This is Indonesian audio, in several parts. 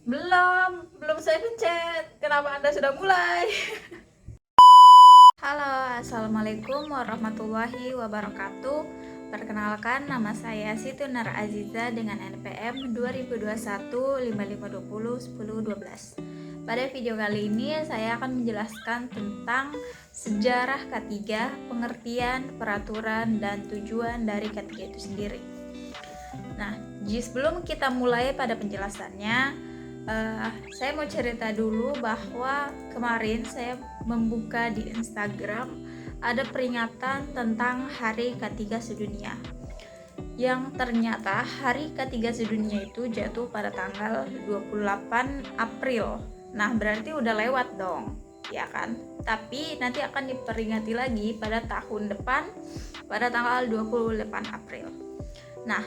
Belum saya pencet. Kenapa Anda sudah mulai? Halo, Assalamualaikum warahmatullahi wabarakatuh. Perkenalkan, nama saya Siti Nur Aziza dengan NPM 2021 5520 1012. Pada video kali ini saya akan menjelaskan tentang sejarah K3, pengertian, peraturan, dan tujuan dari K3 itu sendiri. Nah, sebelum kita mulai pada penjelasannya, saya mau cerita dulu bahwa kemarin saya membuka di Instagram ada peringatan tentang Hari K3 Sedunia, yang ternyata Hari K3 Sedunia itu jatuh pada tanggal 28 April. Nah, berarti udah lewat dong, ya kan? Tapi nanti akan diperingati lagi pada tahun depan pada tanggal 28 April. Nah,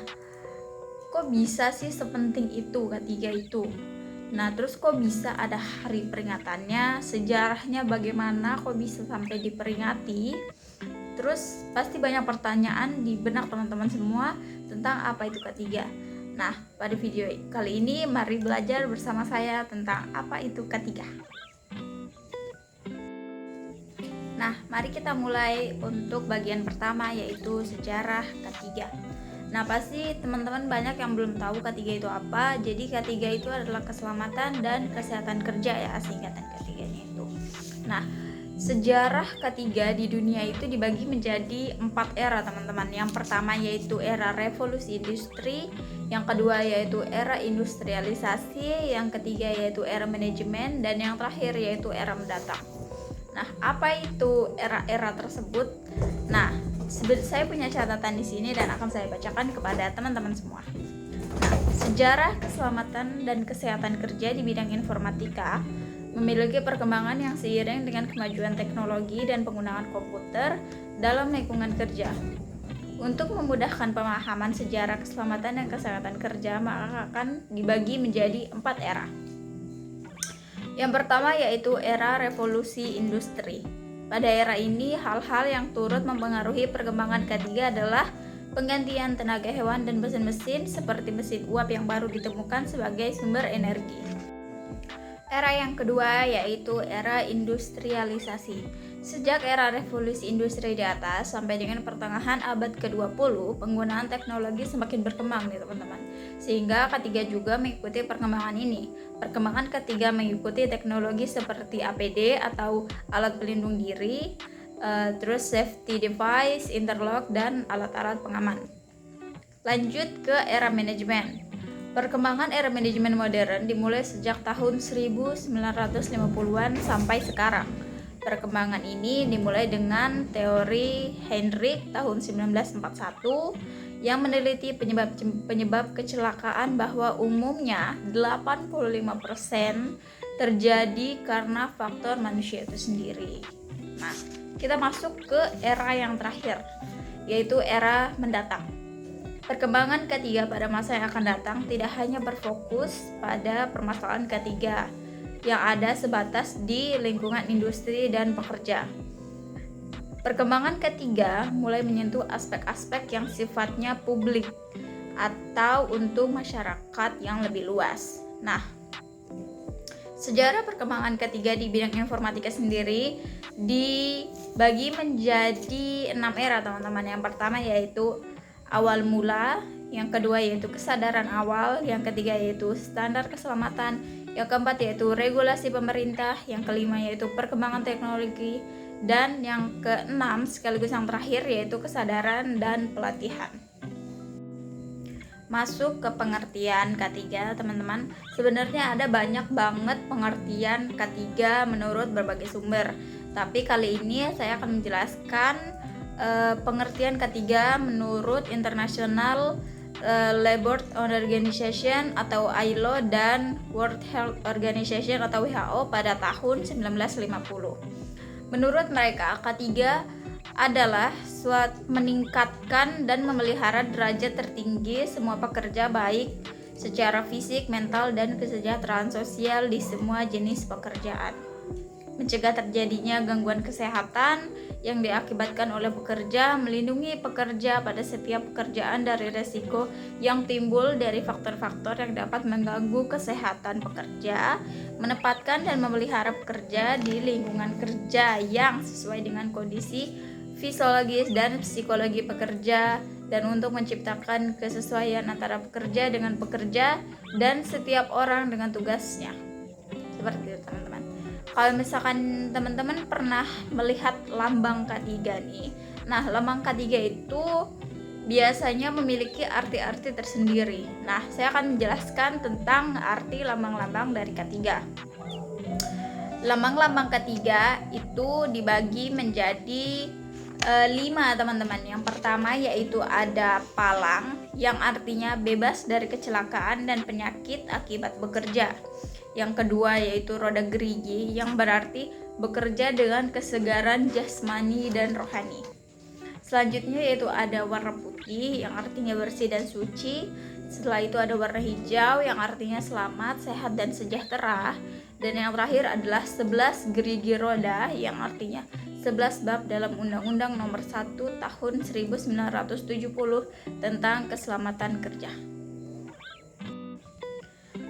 kok bisa sih sepenting itu K3 itu? Nah, terus kok bisa ada hari peringatannya? Sejarahnya bagaimana kok bisa sampai diperingati? Terus pasti banyak pertanyaan di benak teman-teman semua tentang apa itu K3. Nah, pada video kali ini mari belajar bersama saya tentang apa itu K3. Nah, mari kita mulai untuk bagian pertama, yaitu sejarah K3. Nah, pasti teman-teman banyak yang belum tahu K3 itu apa. Jadi K3 itu adalah keselamatan dan kesehatan kerja, ya, singkatan K3-nya itu. Nah, sejarah K3 di dunia itu dibagi menjadi 4 era, teman-teman. Yang pertama yaitu era revolusi industri, yang kedua yaitu era industrialisasi, yang ketiga yaitu era manajemen, dan yang terakhir yaitu era mendatang. Nah, apa itu era-era tersebut? Nah, saya punya catatan di sini dan akan saya bacakan kepada teman-teman semua. Nah, sejarah keselamatan dan kesehatan kerja di bidang informatika memiliki perkembangan yang seiring dengan kemajuan teknologi dan penggunaan komputer dalam lingkungan kerja. Untuk memudahkan pemahaman sejarah keselamatan dan kesehatan kerja, maka akan dibagi menjadi 4 era. Yang pertama yaitu era revolusi industri. Pada era ini, hal-hal yang turut mempengaruhi perkembangan K3 adalah penggantian tenaga hewan dan mesin-mesin seperti mesin uap yang baru ditemukan sebagai sumber energi. Era yang kedua yaitu era industrialisasi. Sejak era revolusi industri di atas sampai dengan pertengahan abad ke-20, penggunaan teknologi semakin berkembang nih teman-teman. Sehingga K3 juga mengikuti perkembangan ini. Perkembangan K3 mengikuti teknologi seperti APD atau alat pelindung diri, terus safety device, interlock, dan alat-alat pengaman. Lanjut ke era manajemen. Perkembangan era manajemen modern dimulai sejak tahun 1950-an sampai sekarang. Perkembangan ini dimulai dengan teori Heinrich tahun 1941 yang meneliti penyebab kecelakaan bahwa umumnya 85% terjadi karena faktor manusia itu sendiri. Nah, kita masuk ke era yang terakhir, yaitu era mendatang. Perkembangan K3 pada masa yang akan datang tidak hanya berfokus pada permasalahan K3 yang ada sebatas di lingkungan industri dan pekerja. Perkembangan K3 mulai menyentuh aspek-aspek yang sifatnya publik atau untuk masyarakat yang lebih luas. Nah, sejarah perkembangan K3 di bidang informatika sendiri dibagi menjadi 6 era, teman-teman. Yang pertama yaitu awal mula, yang kedua yaitu kesadaran awal, yang ketiga yaitu standar keselamatan, yang keempat yaitu regulasi pemerintah, yang kelima yaitu perkembangan teknologi, dan yang keenam sekaligus yang terakhir yaitu kesadaran dan pelatihan. Masuk ke pengertian K3, teman-teman. Sebenarnya ada banyak banget pengertian K3 menurut berbagai sumber. Tapi kali ini saya akan menjelaskan pengertian K3 menurut International Labour Organization atau ILO dan World Health Organization atau WHO pada tahun 1950. Menurut mereka, K3 adalah meningkatkan dan memelihara derajat tertinggi semua pekerja baik secara fisik, mental, dan kesejahteraan sosial di semua jenis pekerjaan. mencegah terjadinya gangguan kesehatan yang diakibatkan oleh pekerja, melindungi pekerja pada setiap pekerjaan dari resiko yang timbul dari faktor-faktor yang dapat mengganggu kesehatan pekerja, menempatkan dan memelihara pekerja di lingkungan kerja yang sesuai dengan kondisi fisiologis dan psikologi pekerja, dan untuk menciptakan kesesuaian antara pekerja dengan pekerja dan setiap orang dengan tugasnya. Seperti itu teman-teman. Kalau misalkan teman-teman pernah melihat lambang K3 nih, nah lambang K3 itu biasanya memiliki arti-arti tersendiri. Nah, saya akan menjelaskan tentang arti lambang-lambang dari K3. Lambang-lambang K3 itu dibagi menjadi 5 teman-teman. Yang pertama yaitu ada palang, yang artinya bebas dari kecelakaan dan penyakit akibat bekerja. Yang kedua yaitu roda gerigi, yang berarti bekerja dengan kesegaran jasmani dan rohani. Selanjutnya yaitu ada warna putih, yang artinya bersih dan suci. Setelah itu ada warna hijau, yang artinya selamat, sehat dan sejahtera. Dan yang terakhir adalah 11 gerigi roda, yang artinya 11 bab dalam Undang-Undang Nomor 1 Tahun 1970 tentang keselamatan kerja.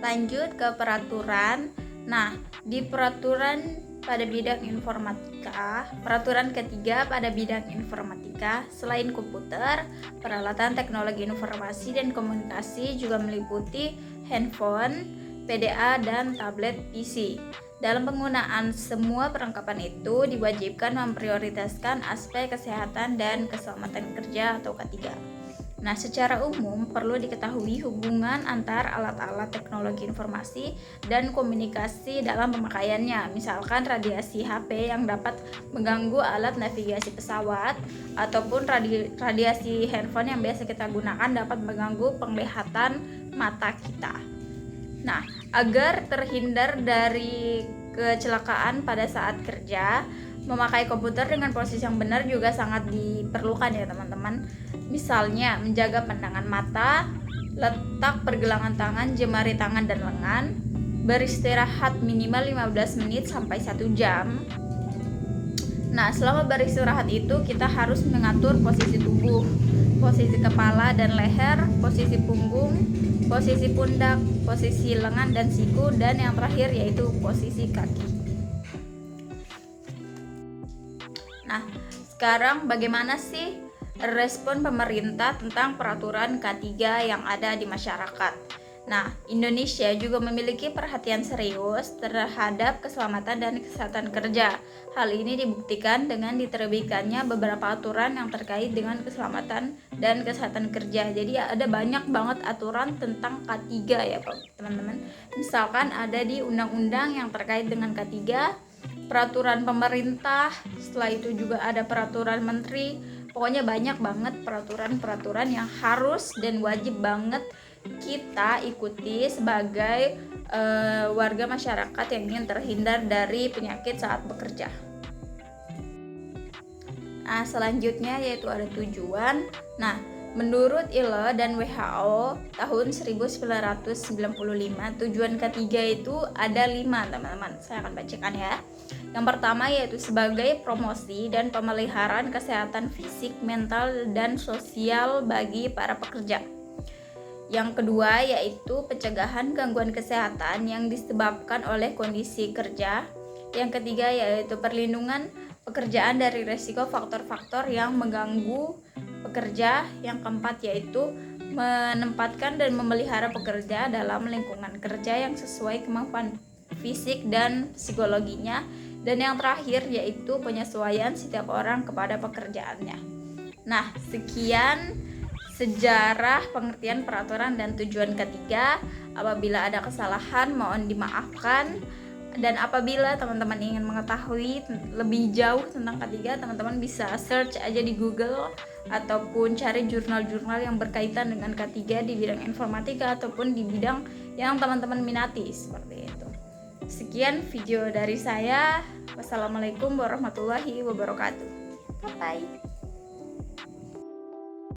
Lanjut ke peraturan. Nah, di peraturan pada bidang informatika, peraturan ketiga pada bidang informatika, selain komputer, peralatan teknologi informasi dan komunikasi juga meliputi handphone, PDA, dan tablet PC. Dalam penggunaan semua perlengkapan itu diwajibkan memprioritaskan aspek kesehatan dan keselamatan kerja atau K3. Nah, secara umum perlu diketahui hubungan antar alat-alat teknologi informasi dan komunikasi dalam pemakaiannya. Misalkan radiasi HP yang dapat mengganggu alat navigasi pesawat, ataupun radiasi handphone yang biasa kita gunakan dapat mengganggu penglihatan mata kita. Nah, agar terhindar dari kecelakaan pada saat kerja, memakai komputer dengan posisi yang benar juga sangat diperlukan ya teman-teman. Misalnya menjaga pandangan mata, letak pergelangan tangan, jemari tangan dan lengan, beristirahat minimal 15 menit sampai 1 jam. Nah, selama beristirahat itu kita harus mengatur posisi tubuh, posisi kepala dan leher, posisi punggung, posisi pundak, posisi lengan dan siku, dan yang terakhir yaitu posisi kaki. Nah, sekarang bagaimana sih respon pemerintah tentang peraturan K3 yang ada di masyarakat? Nah, Indonesia juga memiliki perhatian serius terhadap keselamatan dan kesehatan kerja. Hal ini dibuktikan dengan diterbitkannya beberapa aturan yang terkait dengan keselamatan dan kesehatan kerja. Jadi ada banyak banget aturan tentang K3 ya teman-teman. Misalkan ada di undang-undang yang terkait dengan K3, peraturan pemerintah, setelah itu juga ada peraturan menteri. Pokoknya banyak banget peraturan-peraturan yang harus dan wajib banget kita ikuti sebagai warga masyarakat yang ingin terhindar dari penyakit saat bekerja. Nah, selanjutnya yaitu ada tujuan. Nah, menurut ILO dan WHO tahun 1995, tujuan ketiga itu ada 5 teman-teman. Saya akan bacakan ya. Yang pertama yaitu sebagai promosi dan pemeliharaan kesehatan fisik, mental, dan sosial bagi para pekerja. Yang kedua yaitu pencegahan gangguan kesehatan yang disebabkan oleh kondisi kerja. Yang ketiga yaitu perlindungan pekerjaan dari risiko faktor-faktor yang mengganggu pekerja. Yang keempat yaitu menempatkan dan memelihara pekerja dalam lingkungan kerja yang sesuai kemampuan fisik dan psikologinya. Dan yang terakhir yaitu penyesuaian setiap orang kepada pekerjaannya. Nah, sekian sejarah pengertian peraturan dan tujuan ketiga. Apabila ada kesalahan mohon dimaafkan. Dan apabila teman-teman ingin mengetahui lebih jauh tentang K3, teman-teman bisa search aja di Google ataupun cari jurnal-jurnal yang berkaitan dengan K3 di bidang informatika ataupun di bidang yang teman-teman minati, seperti itu. Sekian video dari saya. Wassalamualaikum warahmatullahi wabarakatuh. Bye-bye.